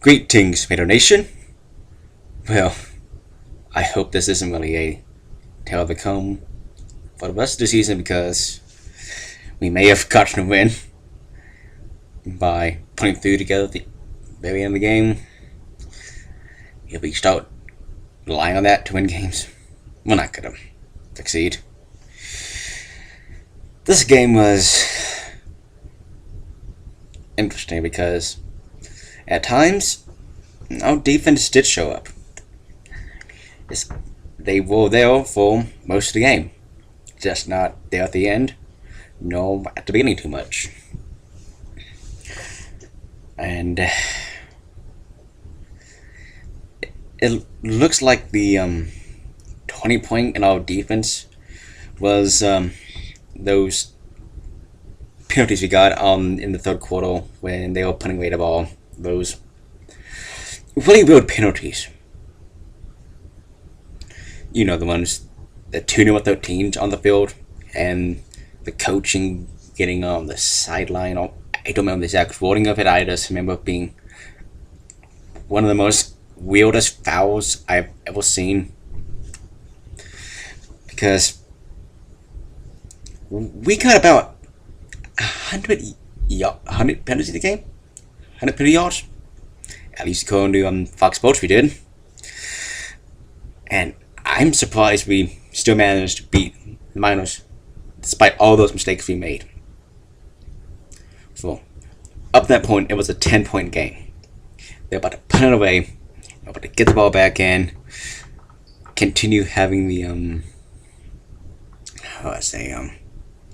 Greetings, Tomato Nation. Well, I hope this isn't really a tale of the come for the rest of the season because we may have gotten a win by putting through together at the very end of the game. If we start relying on that to win games, we're not gonna succeed. This game was interesting because at times our defense did show up. They were there for most of the game, just not there at the end, no at the beginning too much. And it looks like the 20 point in our defense was those penalties we got in the third quarter when they were putting away the ball. Those really weird penalties. You know, the ones that 2 number 13s on the field and the coaching getting on the sideline. I don't remember the exact wording of it. I just remember it being one of the most weirdest fouls I've ever seen. Because we got about 100 penalties in the game. 100 penalty yards. At least according to Fox Sports we did. And I'm surprised we still managed to beat the Miners despite all those mistakes we made. So, up to that point, it was a 10-point game. They're about to put it away. They're about to get the ball back in. Continue having the,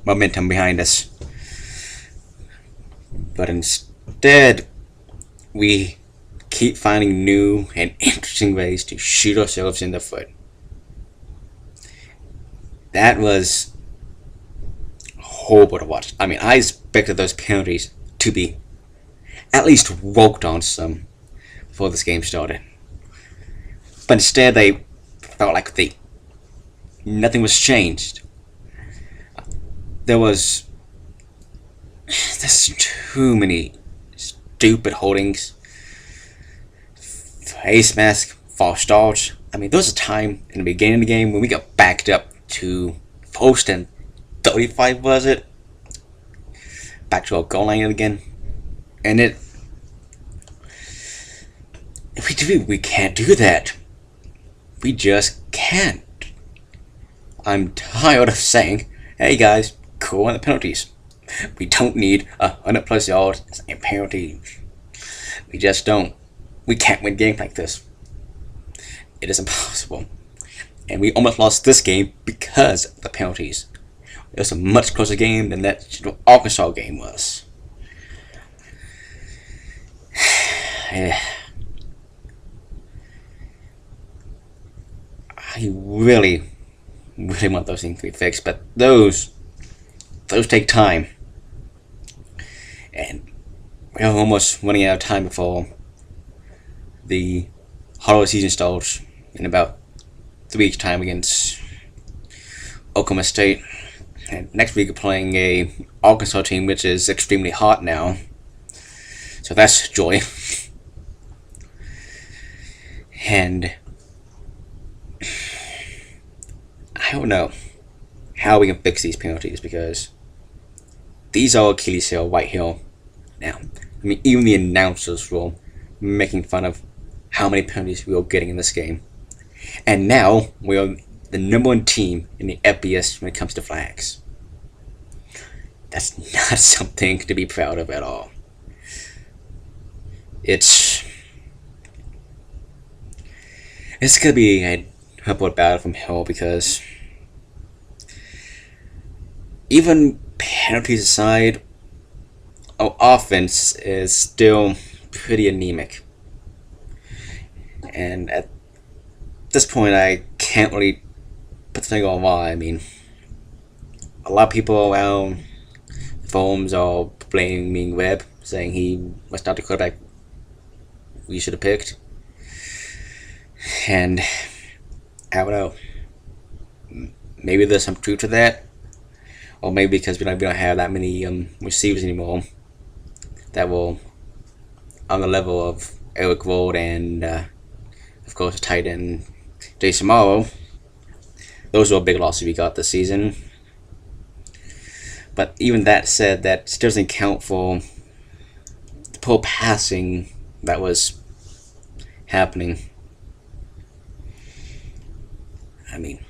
momentum behind us. But instead, we keep finding new and interesting ways to shoot ourselves in the foot. That was horrible to watch. I mean, I expected those penalties to be at least worked on some before this game started. But instead, they felt like nothing was changed. There's too many stupid holdings, face mask, false starts. I mean, there was a time in the beginning of the game when we got backed up to first and 35, was it? Back to our goal line again. And we can't do that. We just can't. I'm tired of saying, hey guys, cool on the penalties. We don't need 100+ yards and penalties. We just don't. We can't win games like this. It is impossible. And we almost lost this game because of the penalties. It was a much closer game than that Arkansas game was. I really want those things to be fixed, but those take time. And we're almost running out of time before the holiday season starts in about 3 weeks' time against Oklahoma State. And next week we're playing a Arkansas team which is extremely hot now. So that's joy. And I don't know how we can fix these penalties because these are Achilles heel right here now. I mean, even the announcers were making fun of how many penalties we were getting in this game. And now we're the #1 team in the FBS when it comes to flags. That's not something to be proud of at all. It's gonna be a upward battle from hell because even penalties aside, our offense is still pretty anemic. And at this point, I can't really put the finger on why. I mean, a lot of people around the forums are blaming Webb, saying he was not the quarterback we should have picked. And I don't know. Maybe there's some truth to that, or maybe because we don't have that many receivers anymore that will on the level of Eric Wold and of course tight end Jason Morrow. Those were big losses we got this season. But even that said, that still doesn't count for the poor passing that was happening. I mean,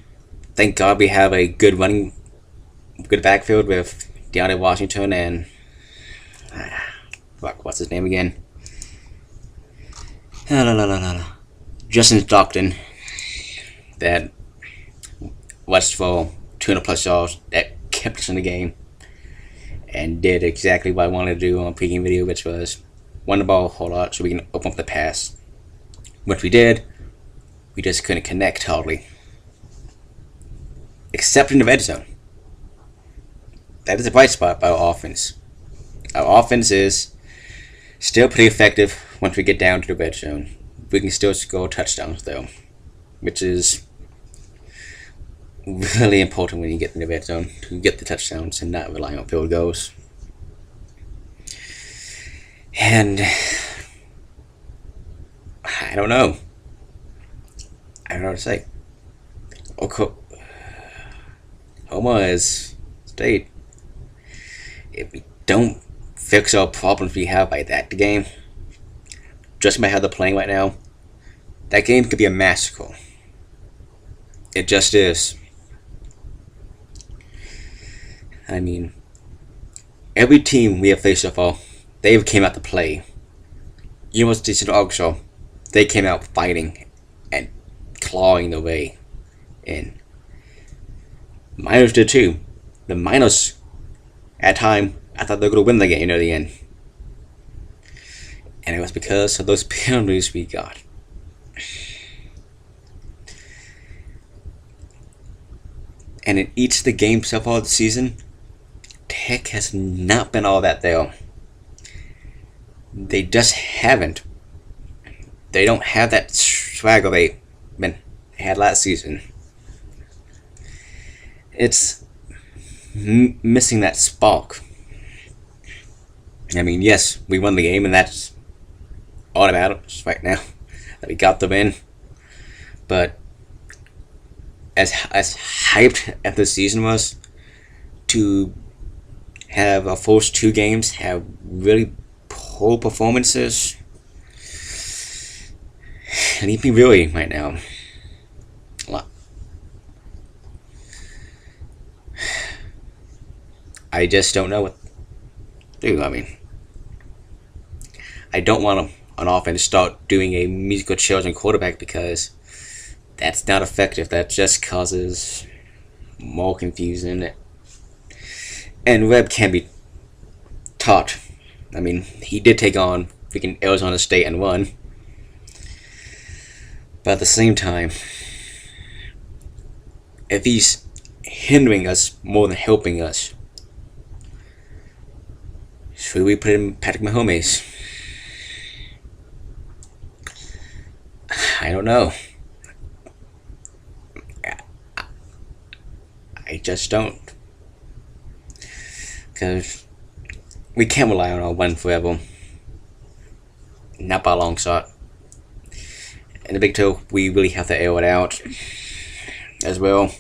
thank God we have a good backfield with DeAndre Washington and what's his name again? Justin Stockton, that was for 200 plus yards, that kept us in the game and did exactly what I wanted to do on a pregame video, which was run the ball a whole lot so we can open up the pass. Which we did, we just couldn't connect hardly. Except in the red zone. That is a bright spot by our offense. Our offense is still pretty effective once we get down to the red zone. We can still score touchdowns though, which is really important when you get in the red zone to get the touchdowns and not rely on field goals. And I don't know. I don't know what to say. Oklahoma State, if we don't fix our problems we have by that game, just by how they're playing right now, that game could be a massacre. It just is. I mean, every team we have faced so far, they came out to play. University of Arkansas, they came out fighting and clawing their way in. Miners did too. The Miners, at time, I thought they were going to win the game near the end. And it was because of those penalties we got. And in each of the games so far this season, Tech has not been all that there. They just haven't. They don't have that swagger they had last season. It's missing that spark. I mean, yes, we won the game, and that's all that matters right now, that we got the win. But as hyped as the season was, to have our first two games have really poor performances, leave me really right now. I just don't know what to do. I mean, I don't want an offense to start doing a musical chairs on quarterback, because that's not effective. That just causes more confusion. And Webb can be taught. I mean, he did take on freaking Arizona State and won. But at the same time, if he's hindering us more than helping us, should we put in Patrick Mahomes? I don't know. I just don't. Because we can't rely on our one forever. Not by a long shot. In the Big 2, we really have to air it out as well.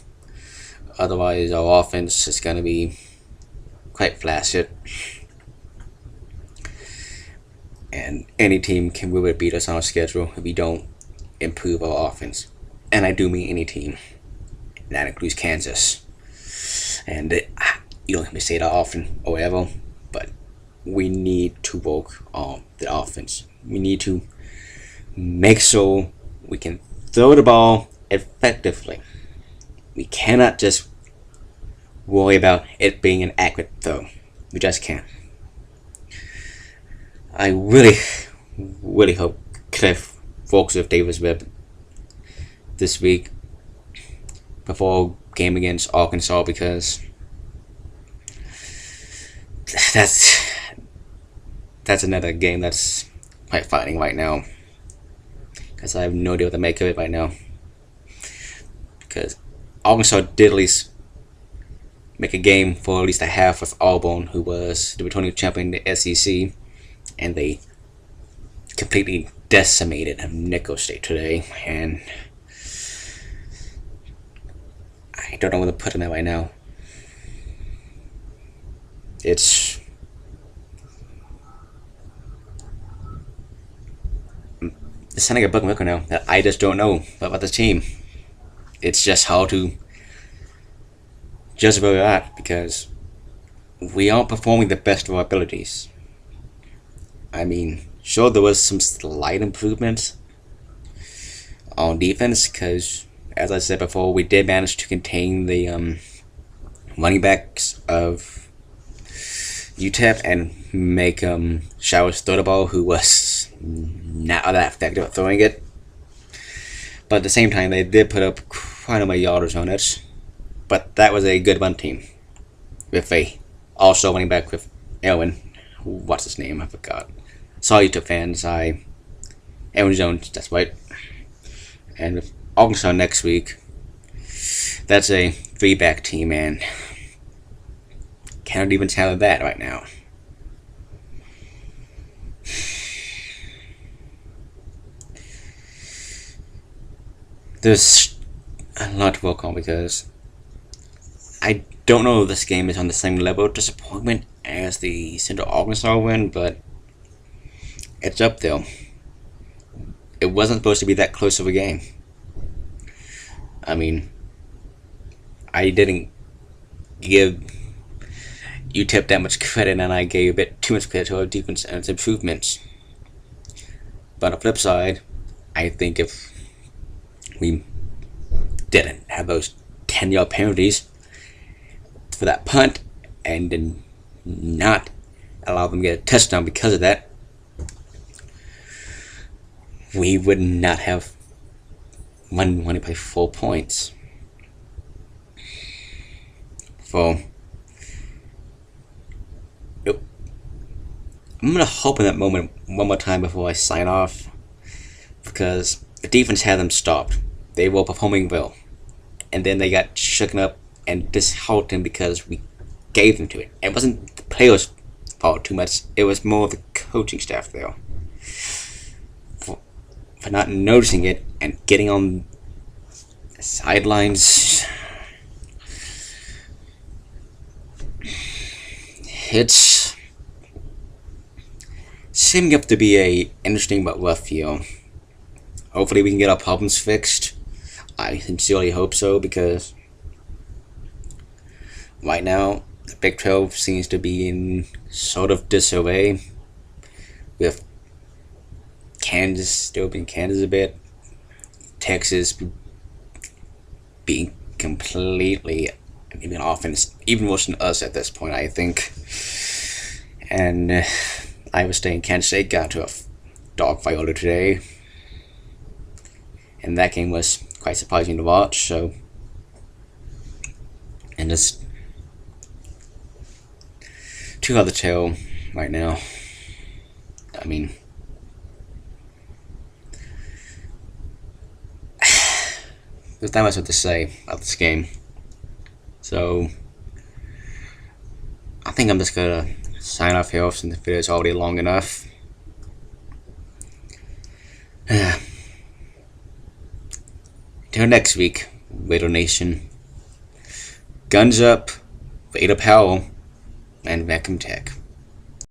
Otherwise, our offense is going to be quite flaccid. And any team can really beat us on our schedule if we don't improve our offense. And I do mean any team. That includes Kansas. And you don't hear me say that often or whatever, but we need to work on the offense. We need to make sure we can throw the ball effectively. We cannot just worry about it being an accurate throw. We just can't. I really hope Cliff works with Davis Webb this week before game against Arkansas, because that's another game that's quite fighting right now, because I have no idea what to make of it right now, because Arkansas did at least make a game for at least a half with Auburn, who was the returning champion in the SEC, and they completely decimated Nico State today, and I don't know where to put him at right now. It's sounding like a book record now that I just don't know about this team. It's just hard to judge where we're at because we aren't performing the best of our abilities. I mean, sure, there was some slight improvements on defense because, as I said before, we did manage to contain the running backs of UTEp and make Showers throw the ball, who was not that effective at throwing it. But at the same time, they did put up quite a many yardage on it. But that was a good run team with a also running back with Aaron. What's his name? I forgot. Sorry to fans. Aaron Jones. That's right. And with Arkansas next week, that's a 3-back team, and can't even tell that right now. There's a lot to work on because I don't know if this game is on the same level of disappointment as the Central Arkansas win, but it's up there. It wasn't supposed to be that close of a game. I mean, I didn't give UTEp that much credit, and I gave a bit too much credit to our defense and its improvements. But on the flip side, I think if we didn't have those 10-yard penalties for that punt and did not allow them to get a touchdown because of that, we would not have won by 4 points. So I'm going to hope in that moment one more time before I sign off, because the defense had them stopped. They were performing well, and then they got shooken up and disheartened because we gave them to it. It wasn't the players' fault too much. It was more the coaching staff there for not noticing it and getting on the sidelines. It's seeming up to be a interesting but rough year. Hopefully we can get our problems fixed. I sincerely hope so, because right now the Big 12 seems to be in sort of disarray, with Kansas still being Kansas a bit, Texas being completely even offense, even worse than us at this point, I think. And Iowa State and Kansas State got to a dogfight earlier today, and that game was quite surprising to watch. So, and just too hard to tell right now. I mean, there's not much to say about this game. So, I think I'm just gonna sign off here since the video is already long enough. Until next week, Raider Nation. Guns up, Vader Powell, and Vacuum Tech.